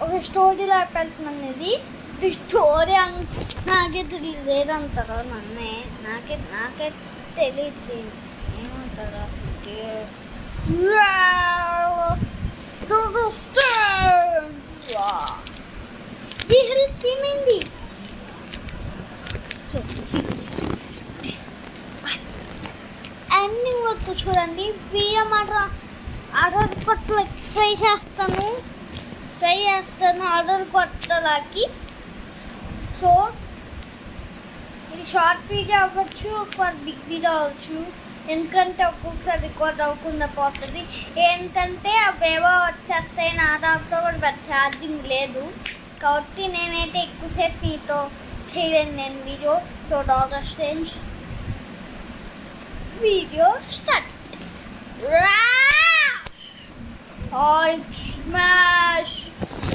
ఒక స్టోరీలో పెడుతున్నాను. ఇది స్టోరీ నాకే లేదంటారో నన్నే నాకే తెలియదు ఏమంటారో. ఈ హెల్ప్ ఏమైంది? అన్నీ వద్దు చూడండి. బియ్యం ఆర్డర్ కొట్ట ట్రై చేస్తాను ఆర్డర్ కొట్టడానికి. సో ఇది షార్ట్ వీడియో అవ్వచ్చు, ఒక బిగ్ వీడియో అవ్వచ్చు. ఎందుకంటే ఒక్కొక్కసారి రికార్డ్ అవ్వకుండా పోతుంది. ఏంటంటే అవేవో వచ్చేస్తాయి. నా దాంతో కూడా పెద్ద ఛార్జింగ్ లేదు కాబట్టి నేనైతే ఎక్కువసేపు మీతో చేయలేను నేను video. So doctor strange video start. Smash!